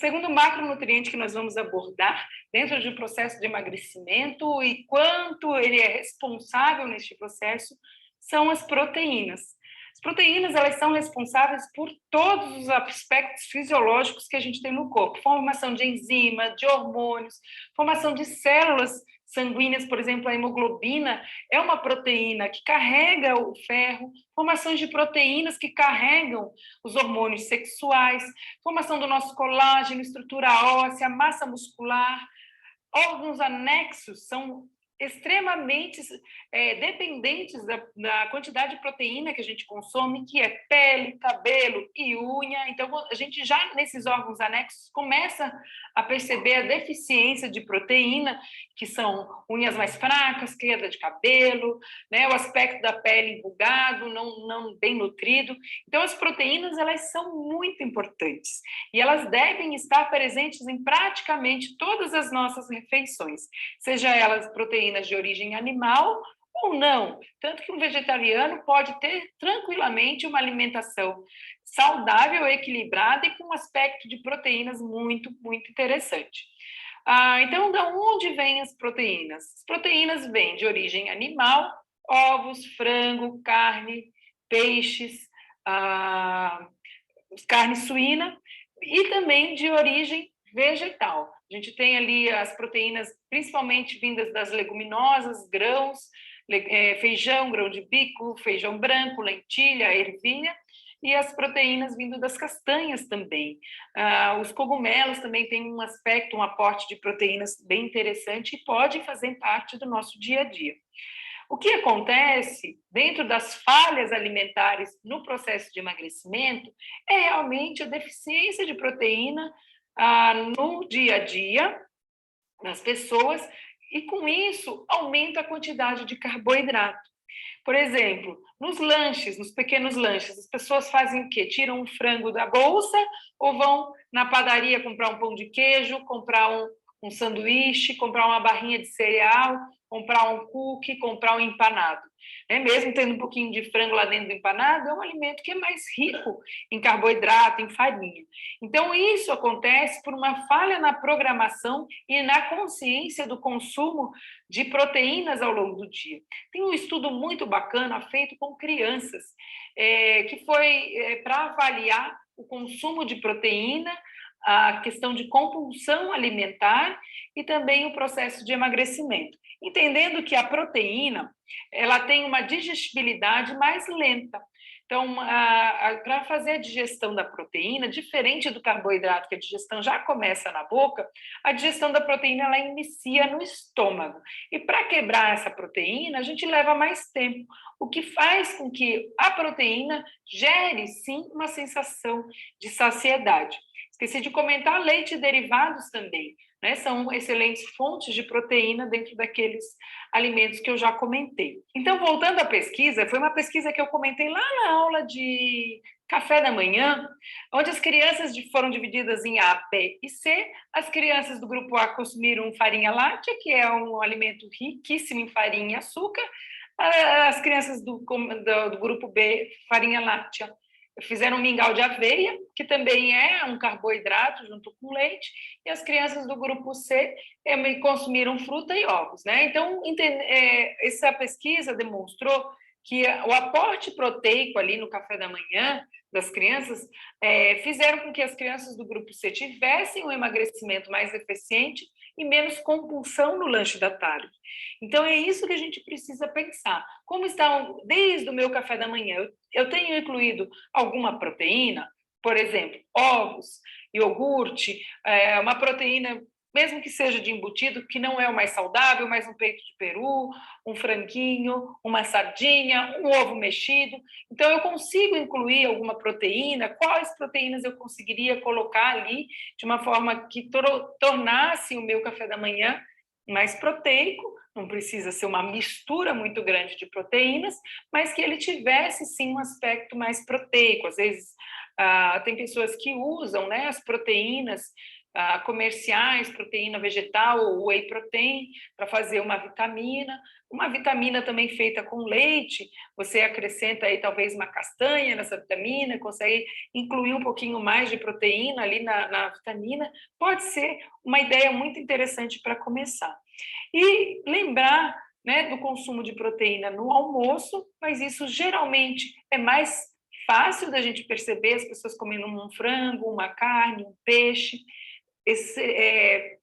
segundo macronutriente que nós vamos abordar dentro de um processo de emagrecimento e quanto ele é responsável neste processo são as proteínas. As proteínas, elas são responsáveis por todos os aspectos fisiológicos que a gente tem no corpo, formação de enzima, de hormônios, formação de células sanguíneas, por exemplo, a hemoglobina é uma proteína que carrega o ferro, formações de proteínas que carregam os hormônios sexuais, formação do nosso colágeno, estrutura óssea, massa muscular, órgãos anexos são extremamente dependentes da quantidade de proteína que a gente consome, que é pele, cabelo e unha. Então, a gente já, nesses órgãos anexos, começa a perceber a deficiência de proteína, que são unhas mais fracas, queda de cabelo, né, o aspecto da pele enrugado, não bem nutrido. Então, as proteínas, elas são muito importantes e elas devem estar presentes em praticamente todas as nossas refeições, seja elas proteínas de origem animal ou não. Tanto que um vegetariano pode ter tranquilamente uma alimentação saudável, equilibrada e com um aspecto de proteínas muito, muito interessante. Então, de onde vêm as proteínas? As proteínas vêm de origem animal, ovos, frango, carne, peixes, carne suína e também de origem vegetal. A gente tem ali as proteínas principalmente vindas das leguminosas, grãos, feijão, grão de bico, feijão branco, lentilha, ervilha, e as proteínas vindo das castanhas também. Os cogumelos também têm um aspecto, um aporte de proteínas bem interessante e podem fazer parte do nosso dia a dia. O que acontece dentro das falhas alimentares no processo de emagrecimento é realmente a deficiência de proteína no dia a dia das pessoas e, com isso, aumenta a quantidade de carboidrato. Por exemplo, nos lanches, nos pequenos lanches, as pessoas fazem o quê? Tiram um frango da bolsa ou vão na padaria comprar um pão de queijo, comprar um sanduíche, comprar uma barrinha de cereal, comprar um cookie, comprar um empanado. Mesmo tendo um pouquinho de frango lá dentro do empanado, é um alimento que é mais rico em carboidrato, em farinha. Então, isso acontece por uma falha na programação e na consciência do consumo de proteínas ao longo do dia. Tem um estudo muito bacana feito com crianças, que foi para avaliar o consumo de proteína, a questão de compulsão alimentar e também o processo de emagrecimento, entendendo que a proteína ela tem uma digestibilidade mais lenta. Então, para fazer a digestão da proteína, diferente do carboidrato, que a digestão já começa na boca, a digestão da proteína ela inicia no estômago. E para quebrar essa proteína, a gente leva mais tempo, o que faz com que a proteína gere, sim, uma sensação de saciedade. Esqueci de comentar, leite e derivados também, né? São excelentes fontes de proteína dentro daqueles alimentos que eu já comentei. Então, voltando à pesquisa, foi uma pesquisa que eu comentei lá na aula de café da manhã, onde as crianças foram divididas em A, B e C. As crianças do grupo A consumiram farinha láctea, que é um alimento riquíssimo em farinha e açúcar. As crianças do grupo B, farinha láctea, fizeram um mingau de aveia, que também é um carboidrato junto com leite, e as crianças do grupo C consumiram fruta e ovos, né? Então, essa pesquisa demonstrou que o aporte proteico ali no café da manhã das crianças fizeram com que as crianças do grupo C tivessem um emagrecimento mais eficiente e menos compulsão no lanche da tarde. Então, é isso que a gente precisa pensar. Como está desde o meu café da manhã? Eu tenho incluído alguma proteína, por exemplo, ovos, iogurte, uma proteína, mesmo que seja de embutido, que não é o mais saudável, mas um peito de peru, um franguinho, uma sardinha, um ovo mexido. Então, eu consigo incluir alguma proteína? Quais proteínas eu conseguiria colocar ali de uma forma que tornasse o meu café da manhã mais proteico? Não precisa ser uma mistura muito grande de proteínas, mas que ele tivesse, sim, um aspecto mais proteico. Às vezes, tem pessoas que usam, né, as proteínas comerciais, proteína vegetal ou whey protein, para fazer uma vitamina também feita com leite, você acrescenta aí talvez uma castanha nessa vitamina, consegue incluir um pouquinho mais de proteína ali na vitamina, pode ser uma ideia muito interessante para começar. E lembrar, né, do consumo de proteína no almoço, mas isso geralmente é mais fácil da gente perceber as pessoas comendo um frango, uma carne, um peixe.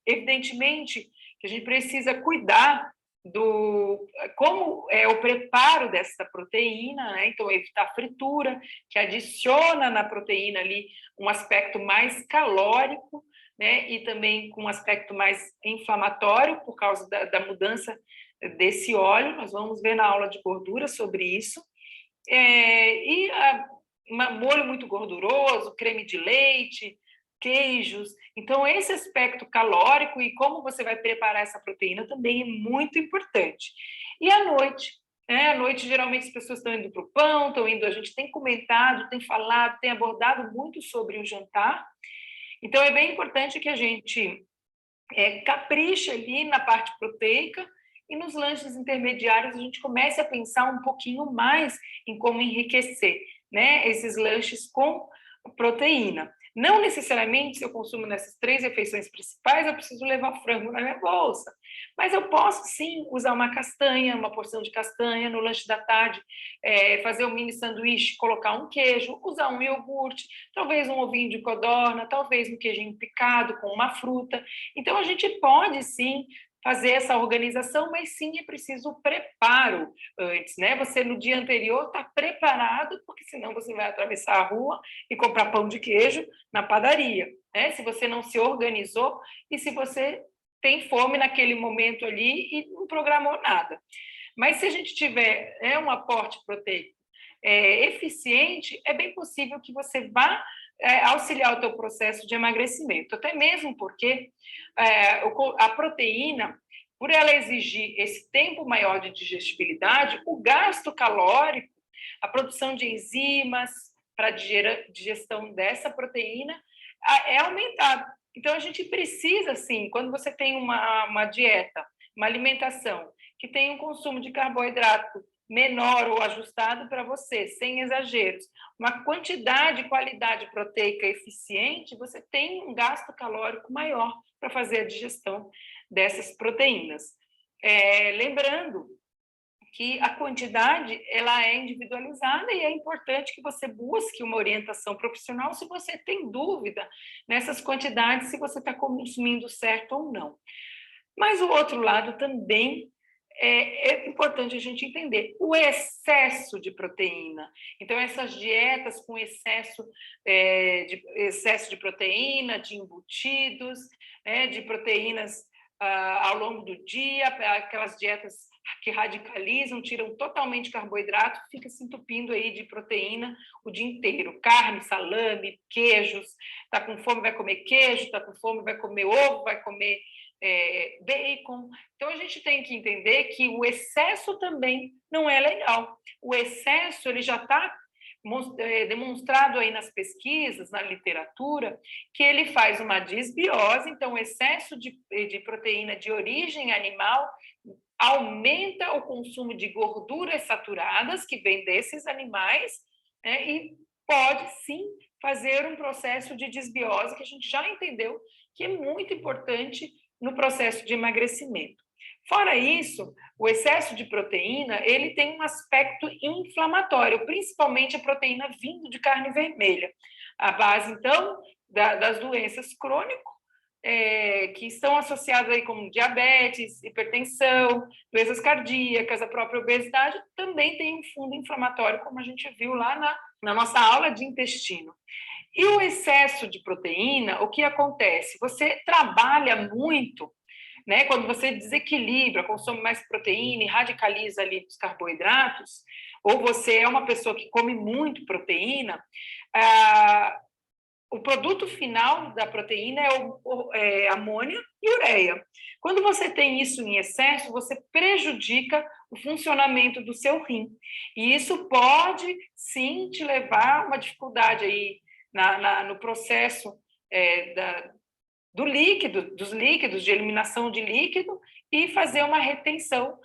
Evidentemente que a gente precisa cuidar do como é o preparo dessa proteína, né? Então evitar a fritura, que adiciona na proteína ali um aspecto mais calórico, né? E também com um aspecto mais inflamatório por causa da mudança desse óleo. Nós vamos ver na aula de gordura sobre isso. Molho muito gorduroso, creme de leite, queijos. Então, esse aspecto calórico e como você vai preparar essa proteína também é muito importante. E à noite, né? À noite, geralmente, as pessoas estão indo para o pão, a gente tem comentado, tem falado, tem abordado muito sobre o jantar. Então, é bem importante que a gente capriche ali na parte proteica e nos lanches intermediários a gente comece a pensar um pouquinho mais em como enriquecer, né, esses lanches com proteína. Não necessariamente, se eu consumo nessas 3 refeições principais, eu preciso levar frango na minha bolsa. Mas eu posso, sim, usar uma castanha, uma porção de castanha no lanche da tarde, fazer um mini sanduíche, colocar um queijo, usar um iogurte, talvez um ovinho de codorna, talvez um queijinho picado com uma fruta. Então, a gente pode, sim, fazer essa organização, mas sim é preciso preparo antes, né? Você no dia anterior está preparado, porque senão você vai atravessar a rua e comprar pão de queijo na padaria, né? Se você não se organizou e se você tem fome naquele momento ali e não programou nada. Mas se a gente tiver um aporte proteico eficiente, é bem possível que você vá auxiliar o teu processo de emagrecimento, até mesmo porque a proteína, por ela exigir esse tempo maior de digestibilidade, o gasto calórico, a produção de enzimas para a digestão dessa proteína é aumentado. Então, a gente precisa, sim, quando você tem uma dieta, uma alimentação que tem um consumo de carboidrato menor ou ajustado para você, sem exageros, uma quantidade e qualidade proteica eficiente, você tem um gasto calórico maior para fazer a digestão dessas proteínas. Lembrando que a quantidade ela é individualizada e é importante que você busque uma orientação profissional se você tem dúvida nessas quantidades, se você está consumindo certo ou não. Mas o outro lado também é importante a gente entender o excesso de proteína. Então, essas dietas com excesso de proteína, de embutidos, né, de proteínas ao longo do dia, aquelas dietas que radicalizam, tiram totalmente carboidrato, fica se entupindo aí de proteína o dia inteiro. Carne, salame, queijos. Está com fome, vai comer queijo, está com fome, vai comer ovo, vai comer bacon. Então, a gente tem que entender que o excesso também não é legal. O excesso ele já está demonstrado aí nas pesquisas, na literatura, que ele faz uma disbiose, então o excesso de proteína de origem animal aumenta o consumo de gorduras saturadas que vêm desses animais, né, e pode sim fazer um processo de desbiose que a gente já entendeu que é muito importante no processo de emagrecimento. Fora isso, o excesso de proteína ele tem um aspecto inflamatório, principalmente a proteína vindo de carne vermelha. A base, então, das doenças crônicas, que estão associadas aí com diabetes, hipertensão, doenças cardíacas, a própria obesidade, também tem um fundo inflamatório, como a gente viu lá na nossa aula de intestino. E o excesso de proteína, o que acontece? Você trabalha muito, né? Quando você desequilibra, consome mais proteína e radicaliza ali os carboidratos, ou você é uma pessoa que come muito proteína, o produto final da proteína é amônia e ureia. Quando você tem isso em excesso, você prejudica o funcionamento do seu rim. E isso pode, sim, te levar a uma dificuldade aí no processo dos líquidos, de eliminação de líquido, e fazer uma retenção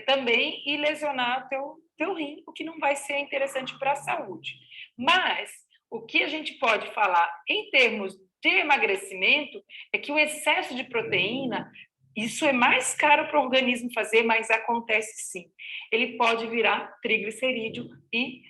também e lesionar teu rim, o que não vai ser interessante para a saúde. Mas o que a gente pode falar em termos de emagrecimento é que o excesso de proteína, isso é mais caro para o organismo fazer, mas acontece sim. Ele pode virar triglicerídeo e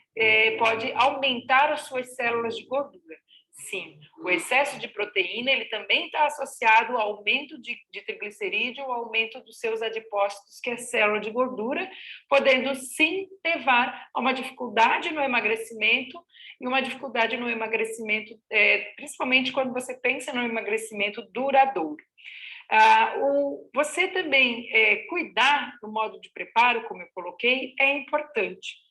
pode aumentar as suas células de gordura. Sim, o excesso de proteína ele também está associado ao aumento de triglicerídeo, ao aumento dos seus adipócitos, que é célula de gordura, podendo sim levar a uma dificuldade no emagrecimento, e uma dificuldade no emagrecimento, principalmente quando você pensa no emagrecimento duradouro. Você também cuidar do modo de preparo, como eu coloquei, é importante.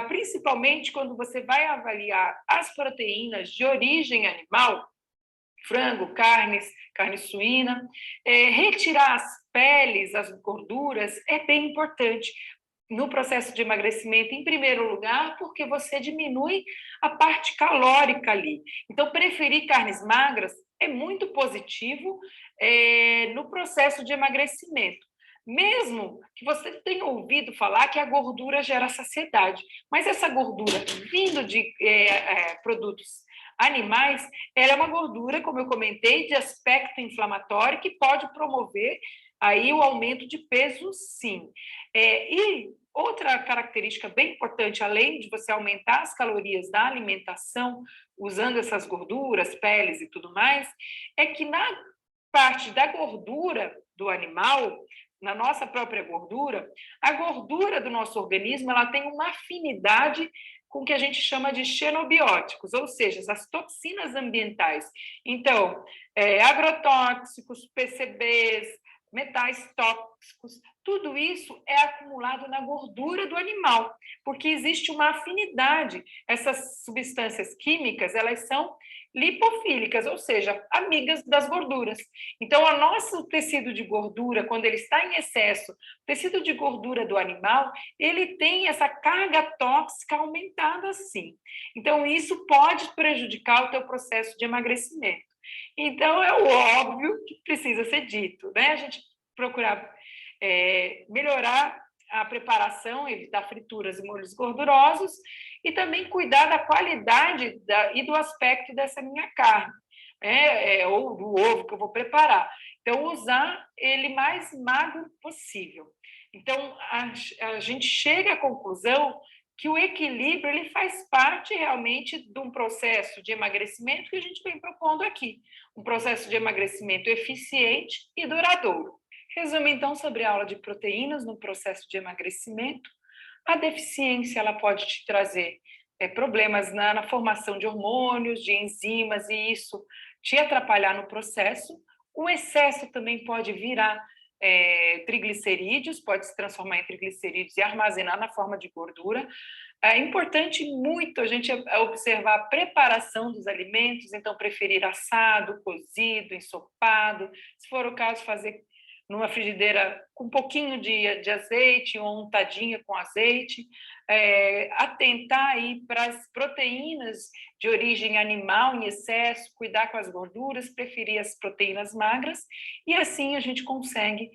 Principalmente quando você vai avaliar as proteínas de origem animal, frango, carne suína, retirar as peles, as gorduras, é bem importante no processo de emagrecimento, em primeiro lugar, porque você diminui a parte calórica ali. Então, preferir carnes magras é muito positivo no processo de emagrecimento. Mesmo que você tenha ouvido falar que a gordura gera saciedade, mas essa gordura vindo de produtos animais, ela é uma gordura, como eu comentei, de aspecto inflamatório que pode promover aí o aumento de peso, sim. E outra característica bem importante, além de você aumentar as calorias da alimentação, usando essas gorduras, peles e tudo mais, é que na parte da gordura do animal, na nossa própria gordura, a gordura do nosso organismo ela tem uma afinidade com o que a gente chama de xenobióticos, ou seja, as toxinas ambientais. Então, agrotóxicos, PCBs, metais tóxicos, tudo isso é acumulado na gordura do animal, porque existe uma afinidade. Essas substâncias químicas, elas são lipofílicas, ou seja, amigas das gorduras. Então, o nosso tecido de gordura, quando ele está em excesso, o tecido de gordura do animal, ele tem essa carga tóxica aumentada sim. Então, isso pode prejudicar o teu processo de emagrecimento. Então, é o óbvio que precisa ser dito, né? A gente procurar melhorar a preparação, evitar frituras e molhos gordurosos, e também cuidar da qualidade e do aspecto dessa minha carne, ou do ovo que eu vou preparar. Então, usar ele mais magro possível. Então, a gente chega à conclusão que o equilíbrio ele faz parte realmente de um processo de emagrecimento que a gente vem propondo aqui, um processo de emagrecimento eficiente e duradouro. Resumo, então, sobre a aula de proteínas no processo de emagrecimento. A deficiência ela pode te trazer problemas na formação de hormônios, de enzimas, e isso te atrapalhar no processo. O excesso também pode virar triglicerídeos, pode se transformar em triglicerídeos e armazenar na forma de gordura. É importante muito a gente observar a preparação dos alimentos, então preferir assado, cozido, ensopado, se for o caso, fazer numa frigideira com um pouquinho de azeite ou untadinha com azeite, atentar aí para as proteínas de origem animal em excesso, cuidar com as gorduras, preferir as proteínas magras, e assim a gente consegue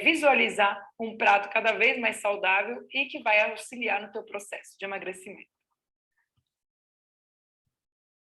visualizar um prato cada vez mais saudável e que vai auxiliar no teu processo de emagrecimento.